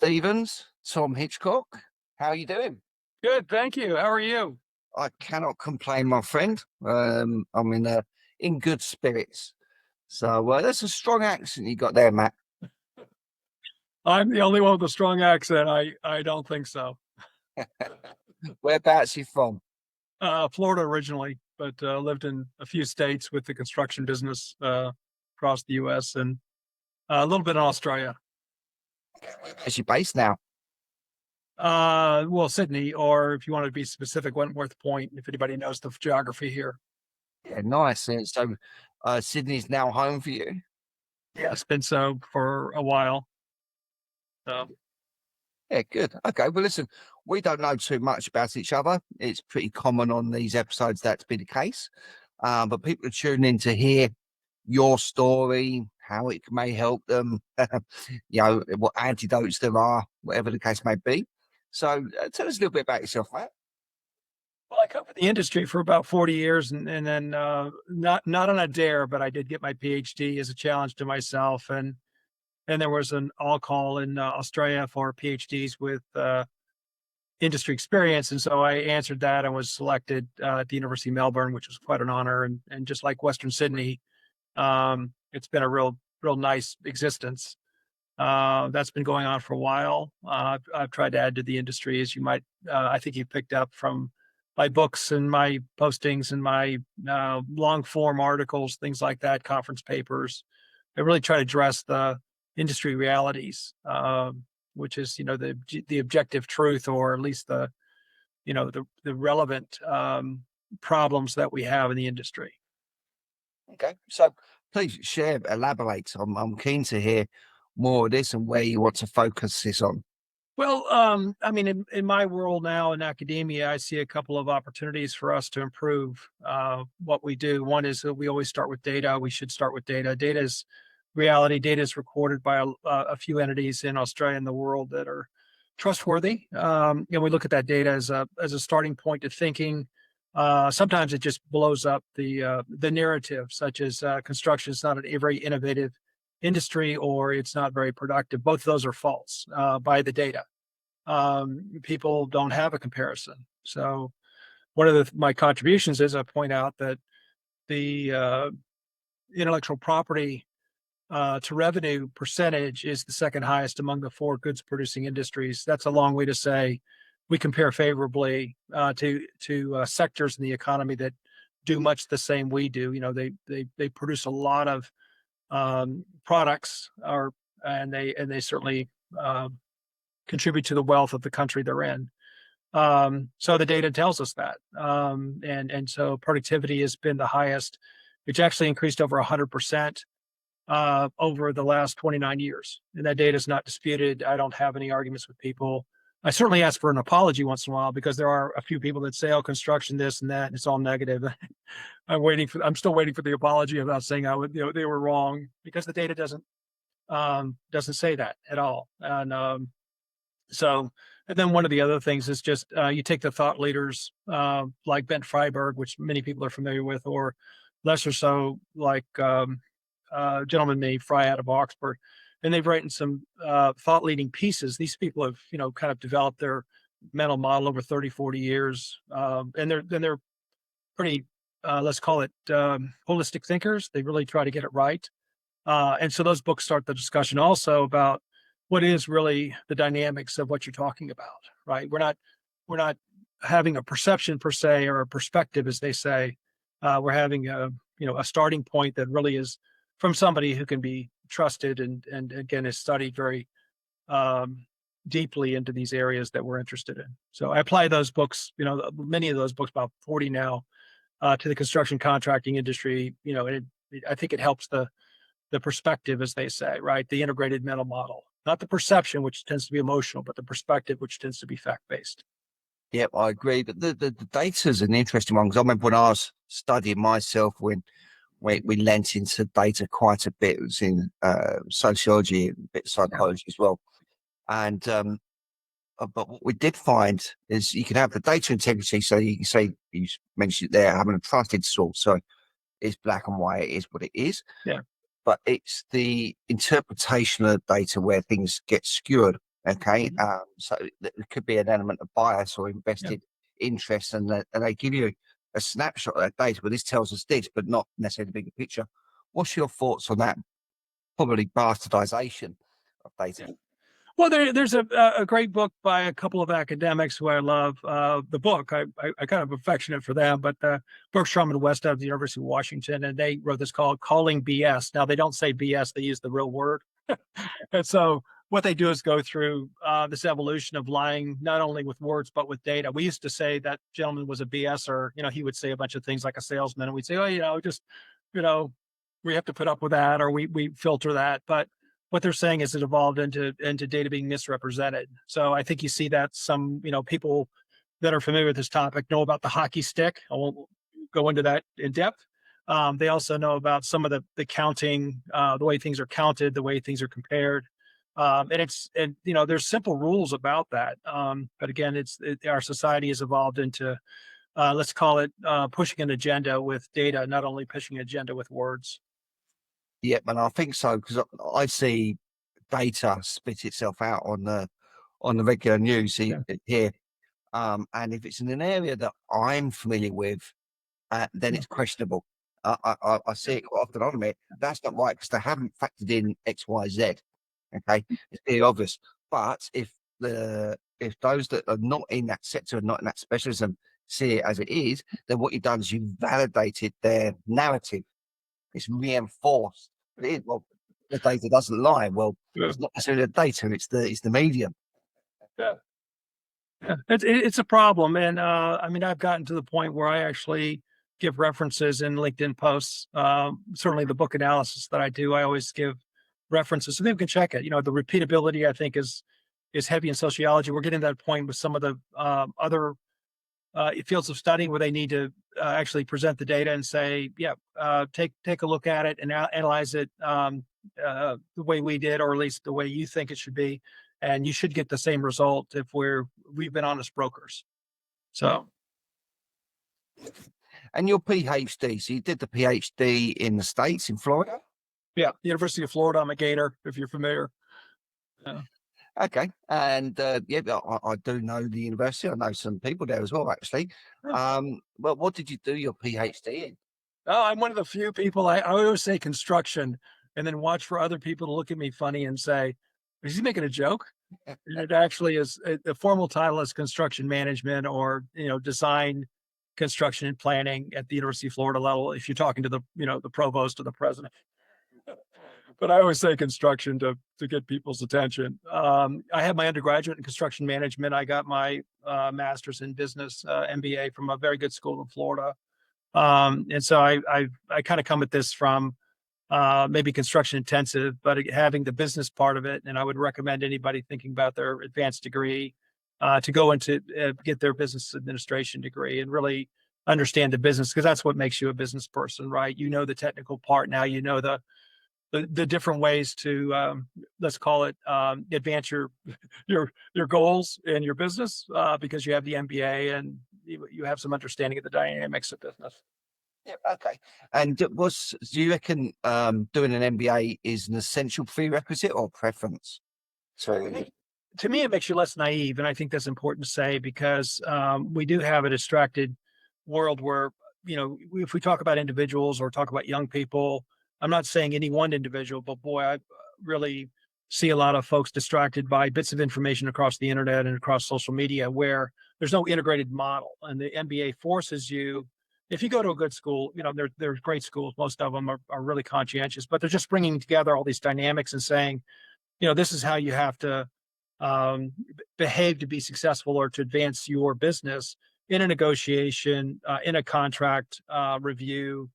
Stevens, Tom Hitchcock. How are you doing? Good, thank you. How are you? I cannot complain, my friend. I'm in good spirits. So that's a strong accent you got there, Matt. I'm the only one with a strong accent. I don't think so. Whereabouts you from? Florida originally, but lived in a few states with the construction business across the U.S. and a little bit in Australia. Where's you based now? Well, Sydney, or if you want to be specific, Wentworth Point. If anybody knows the geography here. Yeah, nice. Sydney's now home for you. Yeah, it's been so for a while. So Yeah, good. Okay, well, listen, we don't know too much about each other. It's pretty common on these episodes that to be the case. But people are tuning in to hear your story, how it may help them, what antidotes there are, whatever the case may be. So tell us a little bit about yourself, Matt. Well, I covered the industry for about 40 years, and then not on a dare, but I did get my PhD as a challenge to myself, and there was an all call in Australia for PhDs with industry experience, and so I answered that and was selected at the University of Melbourne, which was quite an honor, and just like Western Sydney, it's been a real nice existence. That's been going on for a while. I've tried to add to the industry, as you might, I think you picked up from my books and my postings and my long form articles, things like that, conference papers. I really try to address the industry realities, which is, the objective truth, or at least the relevant problems that we have in the industry. Okay, so please share, elaborate. I'm keen to hear more of this and where you want to focus this on. Well, I mean, in my world now in academia, I see a couple of opportunities for us to improve what we do. One is that we always start with data. We should start with data. Data is reality. Data is recorded by a few entities in Australia and the world that are trustworthy. We look at that data as a starting point to thinking. Sometimes it just blows up the narrative, such as construction is not a very innovative industry, or it's not very productive. Both of those are false by the data. People don't have a comparison. So one of my contributions is I point out that the intellectual property to revenue percentage is the second highest among the four goods producing industries. That's a long way to say we compare favorably to sectors in the economy that do much the same we do. They produce a lot of products, and they certainly contribute to the wealth of the country they're in. So the data tells us that, and so productivity has been the highest. It's actually increased over 100% over the last 29 years, and that data is not disputed. I don't have any arguments with people. I certainly ask for an apology once in a while, because there are a few people that say, "Oh, construction this and that, and it's all negative." I'm still waiting for the apology about saying they were wrong, because the data doesn't say that at all. And then one of the other things is just you take the thought leaders like Ben Freiberg, which many people are familiar with, or lesser so like a gentleman named Fry out of Oxford, and they've written some thought leading pieces. These people have kind of developed their mental model over 30, 40 years, and they're pretty let's call it holistic thinkers. They really try to get it right. And so those books start the discussion also about what is really the dynamics of what you're talking about, right? We're not having a perception per se, or a perspective, as they say. We're having a starting point that really is from somebody who can be trusted, and again has studied very deeply into these areas that we're interested in. So I apply those books, many of those books, about 40 now, to the construction contracting industry. I think it helps the perspective, as they say, right? The integrated mental model, not the perception, which tends to be emotional, but the perspective, which tends to be fact-based. Yep, I agree. But the data is an interesting one, because I remember when I was studying myself, when we lent into data quite a bit. It was in sociology and a bit of psychology as well. And but what we did find is you can have the data integrity. So you can say, you mentioned it there, having a trusted source. So it's black and white. It is what it is. Yeah. But it's the interpretation of the data where things get skewed. Okay, Mhm. so there could be an element of bias or Yeah. invested interest, and they give you a snapshot of that data. But this tells us this, but not necessarily the bigger picture. What's your thoughts on that? Probably bastardization of data. Well, there's a great book by a couple of academics who I love. The book I kind of affectionate for them, but Bergstrom and West out of the University of Washington, and they wrote this called "Calling BS." Now they don't say BS; they use the real word. And so what they do is go through this evolution of lying, not only with words but with data. We used to say that gentleman was a BSer. He would say a bunch of things like a salesman, and we'd say, oh, just you know, we have to put up with that, or we filter that. But what they're saying is it evolved into data being misrepresented. So I think you see that some people that are familiar with this topic know about the hockey stick. I won't go into that in depth. They also know about some of the counting, the way things are counted, the way things are compared. And there's simple rules about that. But again, our society has evolved into, let's call it, pushing an agenda with data, not only pushing an agenda with words. Yeah, and I think so because I see data spit itself out on the regular news Yeah. here. And if it's in an area that I'm familiar with, then Yeah. it's questionable. I see it quite often. I admit that's not right because they haven't factored in X, Y, Z. Okay, it's very obvious. But if those that are not in that sector and not in that specialism see it as it is, then what you've done is you've validated their narrative. It's reinforced. But it is, well, the data doesn't lie. Well, Yeah. it's not necessarily the data; it's the medium. Yeah. Yeah, it's a problem, and I mean, I've gotten to the point where I actually give references in LinkedIn posts. Certainly, the book analysis that I do, I always give references so people can check it. The repeatability I think is heavy in sociology. We're getting to that point with some of the other fields of study where they need to actually present the data and say, yeah, take a look at it and analyze it the way we did, or at least the way you think it should be, and you should get the same result if we've been honest brokers. So And your PhD, so you did the PhD in the States, in Florida? yeah, University of Florida. I'm a Gator, if you're familiar. Yeah. Okay. And yeah, I do know the university. I know some people there as well, actually. Oh, Well, what did you do your PhD in? I'm one of the few people. I always say construction, and then watch for other people to look at me funny and say, "Is he making a joke?" And it actually is. The formal title is construction management, or design, construction, and planning at the University of Florida level. If you're talking to the provost or the president, but I always say construction to get people's attention. I had my undergraduate in construction management. I got my master's in business, MBA, from a very good school in Florida. And so I kind of come at this from maybe construction intensive, but having the business part of it. And I would recommend anybody thinking about their advanced degree to go into get their business administration degree and really understand the business, because that's what makes you a business person, right? You know the technical part now. You know the different ways to let's call it advance your goals in your business because you have the MBA and you have some understanding of the dynamics of business. Yeah, okay. And do you reckon doing an MBA is an essential prerequisite or preference? So, To me, it makes you less naive, and I think that's important to say because we do have a distracted world where if we talk about individuals or talk about young people, I'm not saying any one individual, but boy, I really see a lot of folks distracted by bits of information across the internet and across social media where there's no integrated model, and the MBA forces you. If you go to a good school, there's great schools. Most of them are really conscientious, but they're just bringing together all these dynamics and saying, this is how you have to behave to be successful or to advance your business in a negotiation, in a contract review,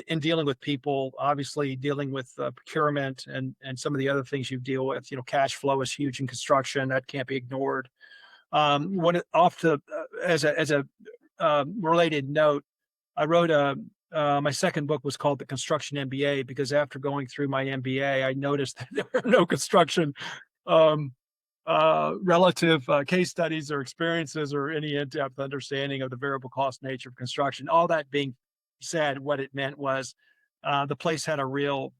in dealing with people, obviously dealing with procurement and some of the other things you deal with. Cash flow is huge in construction; that can't be ignored. When it, off the as a related note, I wrote my second book was called The Construction MBA because after going through my MBA, I noticed that there were no construction um, relative case studies or experiences or any in-depth understanding of the variable cost nature of construction. All that being said, what it meant was the place had a real,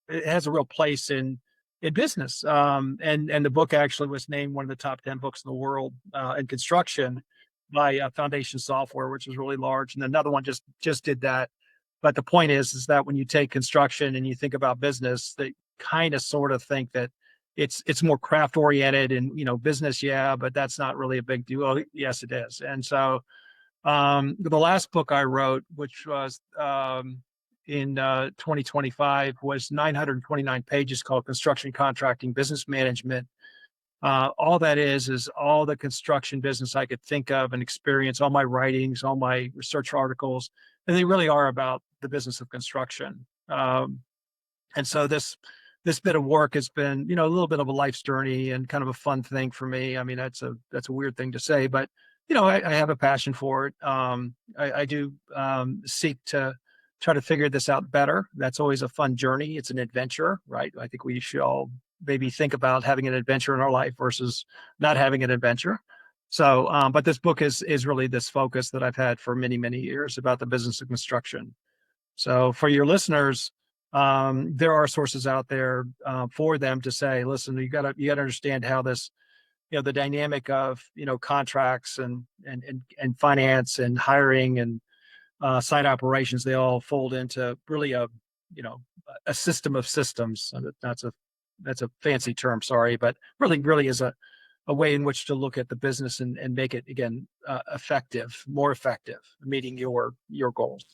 it has a real place in in business. And the book actually was named one of the top 10 books in the world in construction by Foundation Software, which is really large. And another one just did that. But the point is that when you take construction and you think about business, they kind of sort of think that it's more craft oriented and business, yeah, but that's not really a big deal. Well, yes, it is. And so the last book I wrote, which was in 2025, was 929 pages, called Construction Contracting Business Management. All that is all the construction business I could think of and experience, all my writings, all my research articles, and they really are about the business of construction. And so this bit of work has been, a little bit of a life's journey and kind of a fun thing for me. I mean, that's a weird thing to say, but I have a passion for it. I do seek to try to figure this out better. That's always a fun journey. It's an adventure, right? I think we should all maybe think about having an adventure in our life versus not having an adventure. So, but this book is really this focus that I've had for many, many years about the business of construction. So for your listeners, there are sources out there for them to say, listen, you gotta understand how this, the dynamic of contracts and finance and hiring and site operations, they all fold into really a system of systems. And that's a fancy term, sorry, but really is a way in which to look at the business and make it again more effective, meeting your goals.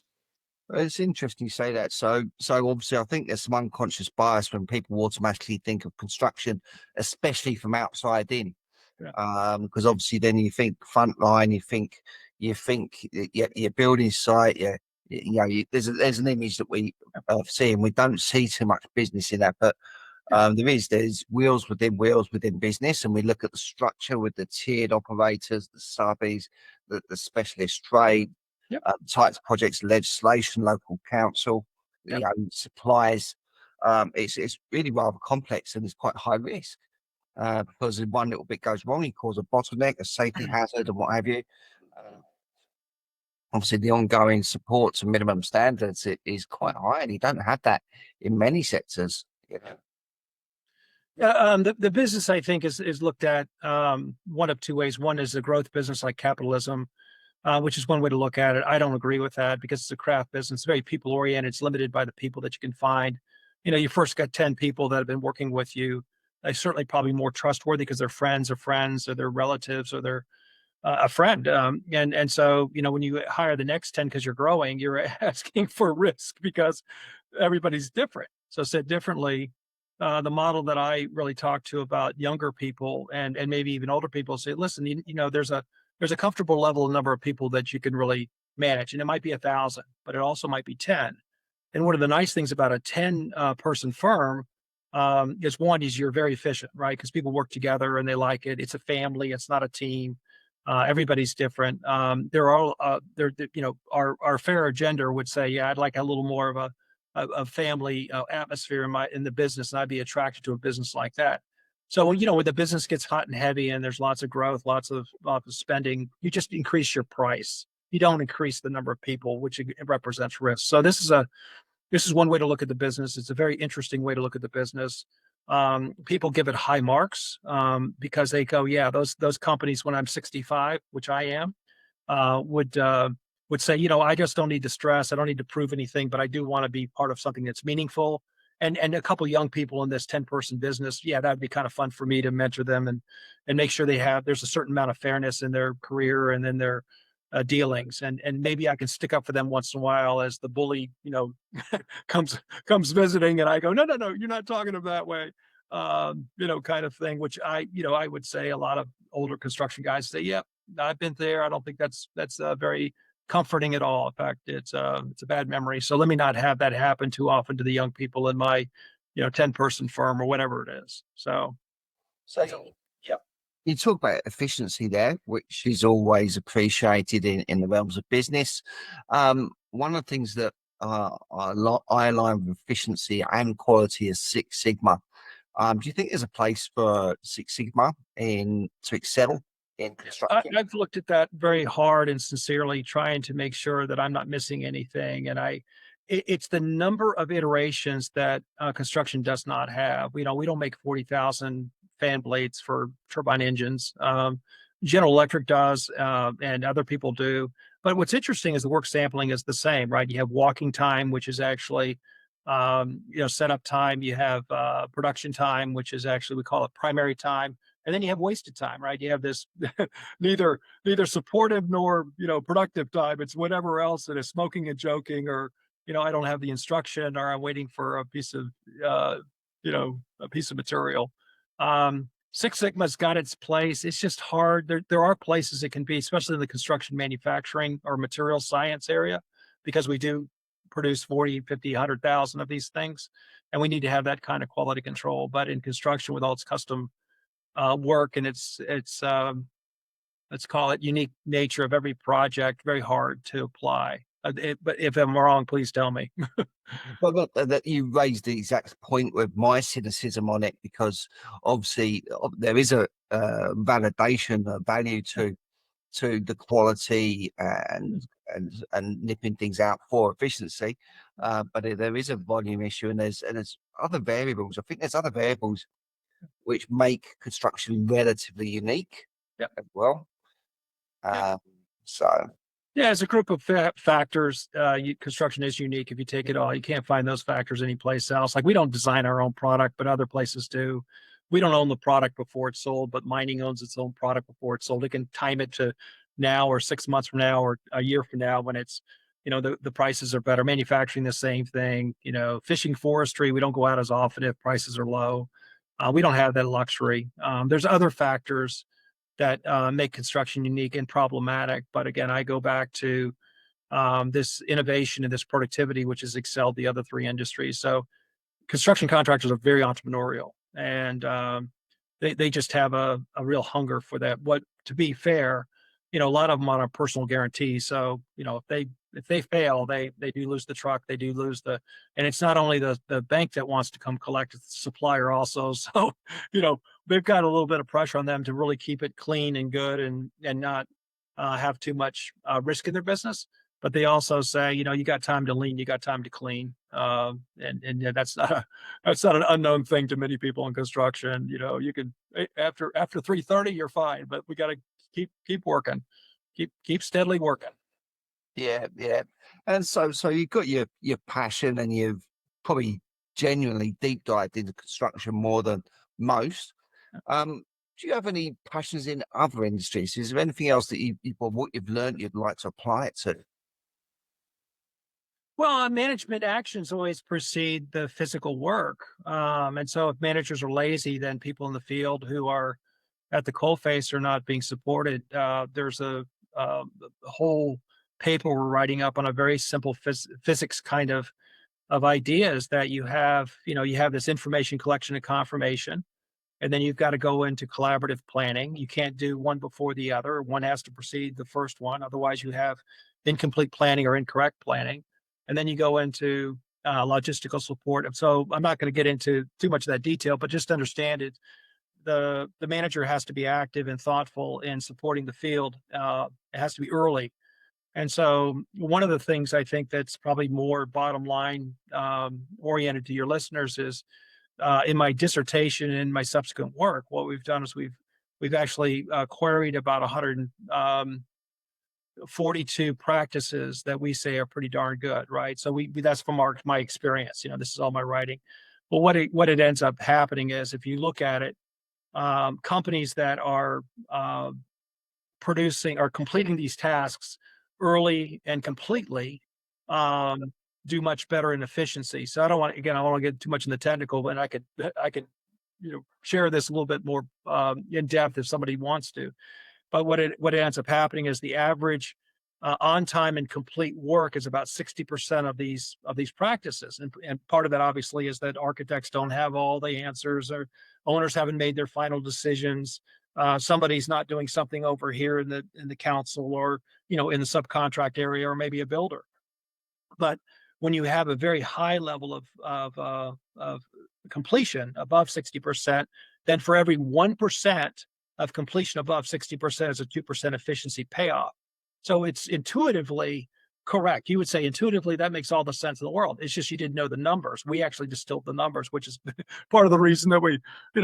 It's interesting you say that. So obviously, I think there's some unconscious bias when people automatically think of construction, especially from outside in. Yeah. Because obviously, then you think frontline, you think your building site, there's an image that we see, and we don't see too much business in that, but there's wheels within business, and we look at the structure with the tiered operators, the subbies, the specialist trade, Yep. types of projects, legislation, local council, Yep. supplies. It's really rather complex and it's quite high risk because if one little bit goes wrong, you cause a bottleneck, a safety hazard, and what have you. Obviously, the ongoing support to minimum standards is quite high, and you don't have that in many sectors. Yeah, the business I think is looked at one of two ways. One is a growth business like capitalism, which is one way to look at it. I don't agree with that because it's a craft business, it's very people oriented. It's limited by the people that you can find. You first got 10 people that have been working with you. They're certainly probably more trustworthy because they're friends of friends or they're relatives or they're a friend. And so, when you hire the next 10 because you're growing, you're asking for risk because everybody's different. So said differently, the model that I really talk to about younger people and maybe even older people say, listen, there's a comfortable level of number of people that you can really manage, and it might be 1,000, but it also might be 10. And one of the nice things about a 10 person firm is one is you're very efficient, right? Because people work together and they like it. It's a family. It's not a team. Everybody's different. They're all our fairer gender would say, yeah, I'd like a little more of a family atmosphere in the business, and I'd be attracted to a business like that. So when the business gets hot and heavy and there's lots of growth, lots of spending, you just increase your price. You don't increase the number of people, which it represents risk. So this is one way to look at the business. It's a very interesting way to look at the business. People give it high marks because they go, yeah, those companies when I'm 65, which I am, would say, I just don't need to stress. I don't need to prove anything, but I do want to be part of something that's meaningful. And a couple young people in this 10-person business, yeah, that'd be kind of fun for me to mentor them and make sure there's a certain amount of fairness in their career and in their dealings, and maybe I can stick up for them once in a while as the bully, comes visiting, and I go, no, you're not talking to them that way, kind of thing. Which I would say a lot of older construction guys say, yeah, I've been there. I don't think that's very comforting at all. In fact, it's a bad memory. So let me not have that happen too often to the young people in my 10-person firm or whatever it is. So yeah. You talk about efficiency there, which is always appreciated in the realms of business. One of the things that I align with efficiency and quality is Six Sigma. Do you think there's a place for Six Sigma to excel in construction? I've looked at that very hard and sincerely, trying to make sure that I'm not missing anything. And it's the number of iterations that construction does not have. We don't make 40,000 fan blades for turbine engines. General Electric does, and other people do. But what's interesting is the work sampling is the same, right? You have walking time, which is actually setup time. You have production time, which is actually, we call it primary time, and then you have wasted time, right? You have this neither supportive nor productive time. It's whatever else it is, smoking and joking, or I don't have the instruction, or I'm waiting for a piece of a piece of material. Six Sigma's got its place. It's just hard. There are places it can be, especially in the construction manufacturing or material science area, because we do produce 40, 50, 100,000 of these things. And we need to have that kind of quality control. But in construction, with all its custom work and its let's call it unique nature of every project, very hard to apply. But if I'm wrong, please tell me. Well, look, that you raised the exact point with my cynicism on it, because obviously there is a validation, a value to the quality and nipping things out for efficiency, but there is a volume issue, and there's other variables. I think there's other variables which make construction relatively unique Yeah. as well. So Yeah, as a group of factors, construction is unique. If you take it all, you can't find those factors anyplace else. Like, we don't design our own product, but other places do. We don't own the product before it's sold, but mining owns its own product before it's sold. It can time it to now, or 6 months from now, or a year from now, when it's, the prices are better. Manufacturing, the same thing. Fishing, forestry, we don't go out as often if prices are low. We don't have that luxury. There's other factors that make construction unique and problematic. But again, I go back to this innovation and this productivity, which has excelled the other three industries. So construction contractors are very entrepreneurial, and they just have a real hunger for that. What, to be fair, a lot of them on a personal guarantee. So if they fail, they do lose the truck, they do lose and it's not only the bank that wants to come collect, it's the supplier also. So they've got a little bit of pressure on them to really keep it clean and good, and not have too much risk in their business. But they also say, you got time to lean, you got time to clean, and yeah, that's not an unknown thing to many people in construction. You can, after 3:30, you're fine, but we got to keep working, keep steadily working. yeah, yeah. And so you've got your passion, and you've probably genuinely deep dived into construction more than most. Do you have any passions in other industries? Is there anything else that what you've learned you'd like to apply it to? Well, management actions always precede the physical work. And so if managers are lazy, then people in the field who are at the coalface are not being supported. There's a whole paper we're writing up on a very simple physics kind of ideas, that you have this information collection and confirmation, and then you've got to go into collaborative planning. You can't do one before the other. One has to precede the first one. Otherwise, you have incomplete planning or incorrect planning. And then you go into logistical support. So I'm not going to get into too much of that detail, but just understand it. The manager has to be active and thoughtful in supporting the field. It has to be early. And so one of the things I think that's probably more bottom line oriented to your listeners is, in my dissertation and my subsequent work, what we've done is we've actually queried about 142 practices that we say are pretty darn good, right? So that's from my experience. This is all my writing. But what it ends up happening is, if you look at it, companies that are producing or completing these tasks early and completely do much better in efficiency. So I don't want to get too much in the technical, but I could share this a little bit more in depth if somebody wants to. But what ends up happening is the average on time and complete work is about 60% of these practices, and part of that obviously is that architects don't have all the answers, or owners haven't made their final decisions. Somebody's not doing something over here in the council, or in the subcontract area, or maybe a builder. But when you have a very high level of completion above 60%, then for every 1% of completion above 60% is a 2% efficiency payoff. So it's intuitively Correct. You would say intuitively that makes all the sense in the world. It's just you didn't know the numbers. We actually distilled the numbers, which is part of the reason that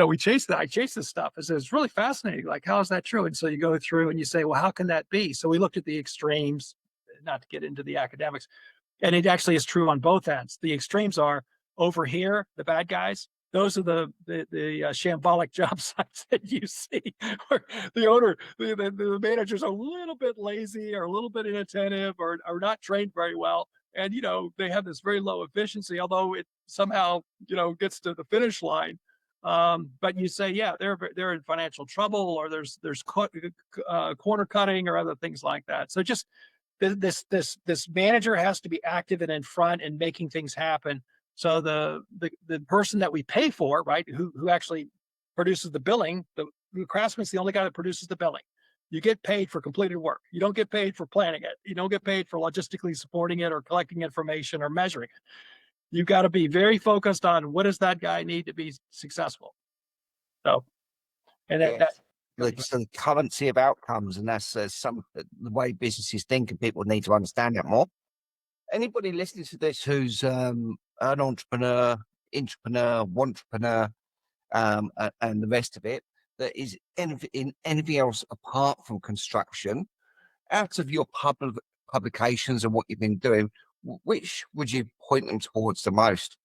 we chase that. I chase this stuff. Is it's really fascinating. Like, how is that true? And so you go through and you say, well, how can that be? So we looked at the extremes, not to get into the academics, and it actually is true on both ends. The extremes are over here, the bad guys. Those are the shambolic job sites that you see, where the owner, the manager's a little bit lazy or a little bit inattentive or not trained very well, and they have this very low efficiency, although it somehow gets to the finish line. But you say, yeah, they're in financial trouble, or there's corner cutting or other things like that. So just this manager has to be active and in front and making things happen. So the person that we pay for, right, who actually produces the billing, the craftsman's the only guy that produces the billing. You get paid for completed work. You don't get paid for planning it. You don't get paid for logistically supporting it or collecting information or measuring it. You've got to be very focused on what does that guy need to be successful. So, and Yes. So the currency of outcomes, and that's the way businesses think, and people need to understand that more. Anybody listening to this who's an entrepreneur, entrepreneur, and the rest of it, that is in anything else apart from construction, out of your publications and what you've been doing, which would you point them towards the most?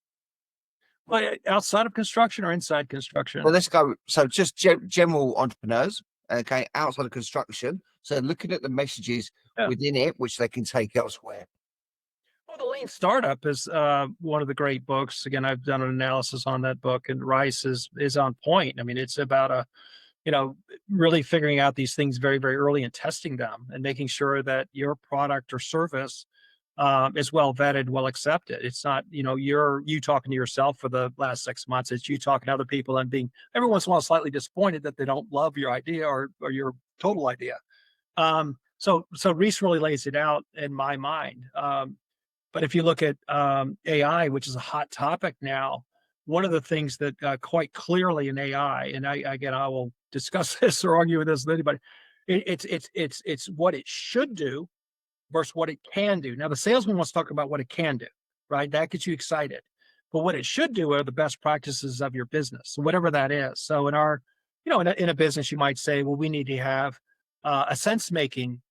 well, outside of construction or inside construction? Well, let's go. So just general entrepreneurs, okay, outside of construction. So looking at the messages within it, which they can take elsewhere. Well, the Lean Startup is one of the great books. Again, I've done an analysis on that book, and Rice is on point. I mean, it's about really figuring out these things very, very early and testing them and making sure that your product or service is well vetted, well accepted. It's not, you talking to yourself for the last 6 months. It's you talking to other people and being every once in a while slightly disappointed that they don't love your idea or your total idea. So Reese really lays it out in my mind. But if you look at AI, which is a hot topic now, one of the things that quite clearly in AI, and I will discuss this or argue with this with anybody, it's what it should do versus what it can do. Now, the salesman wants to talk about what it can do, right? That gets you excited. But what it should do are the best practices of your business, whatever that is. So in our, in a business, you might say, well, we need to have a sense making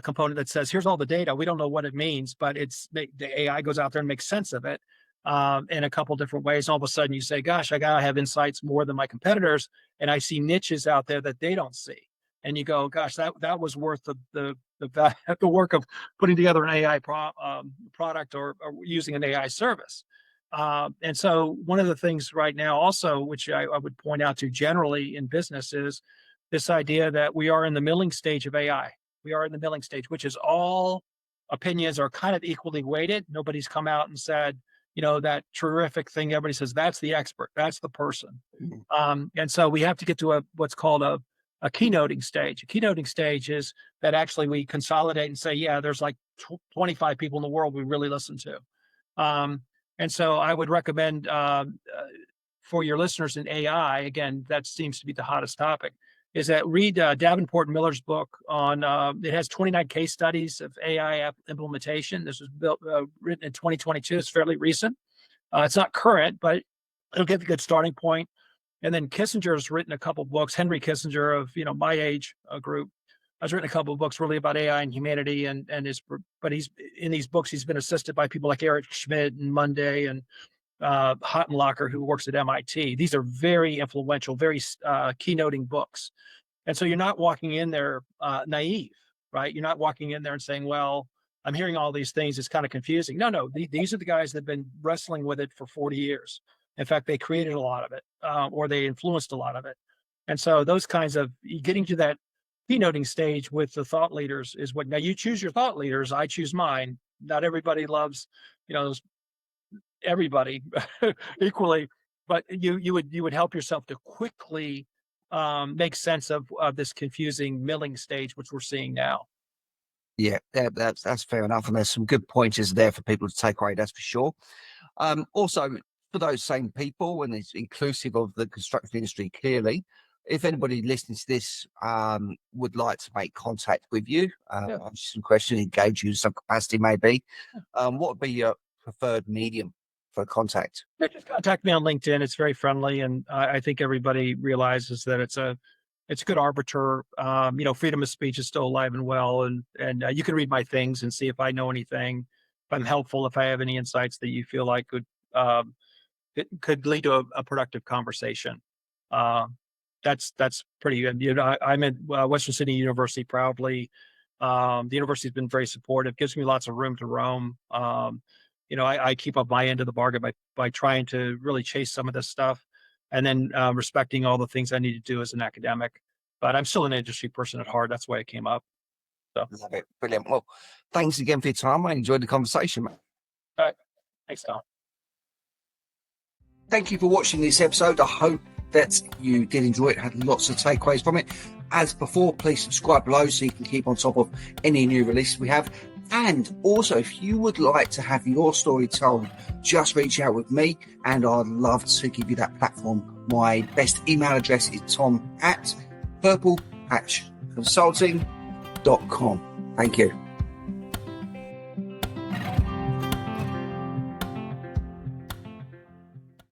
component that says, here's all the data. We don't know what it means, but the AI goes out there and makes sense of it in a couple different ways. All of a sudden you say, gosh, I gotta have insights more than my competitors. And I see niches out there that they don't see. And you go, gosh, that was worth the work of putting together an AI product or using an AI service. And so one of the things right now also, which I would point out to generally in business, is this idea that we are in the milling stage of AI. We are in the milling stage, which is all opinions are kind of equally weighted. Nobody's come out and said, that terrific thing. Everybody says that's the expert, that's the person. And so we have to get to what's called a keynoting stage. A keynoting stage is that actually we consolidate and say, yeah, there's like 25 people in the world we really listen to. And so I would recommend for your listeners in AI, again, that seems to be the hottest topic, is that read Davenport Miller's book on, it has 29 case studies of AI implementation. This was written in 2022. It's fairly recent. It's not current, but it'll give you a good starting point. And then Kissinger's written a couple of books. Henry Kissinger of my age group has written a couple of books really about AI and humanity, but he's in these books he's been assisted by people like Eric Schmidt and Monday and Hottenlocker, who works at MIT. These are very influential, very keynoting books. And so you're not walking in there naive, right? You're not walking in there and saying, well, I'm hearing all these things. It's kind of confusing. No, these are the guys that have been wrestling with it for 40 years. In fact, they created a lot of it, or they influenced a lot of it. And so those kinds of getting to that keynoting stage with the thought leaders is what, now you choose your thought leaders. I choose mine. Not everybody loves, everybody equally, but you would help yourself to quickly make sense of this confusing milling stage, which we're seeing now. Yeah, that's fair enough. And there's some good pointers there for people to take away, that's for sure. Also, for those same people, and it's inclusive of the construction industry clearly, if anybody listening to this would like to make contact with you, Yeah. ask some questions, engage you in some capacity, maybe, what would be your preferred medium for contact? Yeah, just contact me on LinkedIn. It's very friendly, and I think everybody realizes that it's a good arbiter. Freedom of speech is still alive and well, and you can read my things and see if I know anything, if I'm helpful, if I have any insights that you feel like um, could lead to a productive conversation. Uh, that's pretty good. I'm at Western Sydney University proudly. The university's been very supportive, gives me lots of room to roam. I keep up my end of the bargain by trying to really chase some of this stuff, and then respecting all the things I need to do as an academic. But I'm still an industry person at heart. That's why I came up. So, Love it. Brilliant. Well, thanks again for your time. I enjoyed the conversation, mate. all right. Thanks, Tom. Thank you for watching this episode. I hope that you did enjoy it, had lots of takeaways from it. As before, please subscribe below so you can keep on top of any new releases we have. And also, if you would like to have your story told, just reach out with me and I'd love to give you that platform. My best email address is tom@purplepatchconsulting.com. Thank you.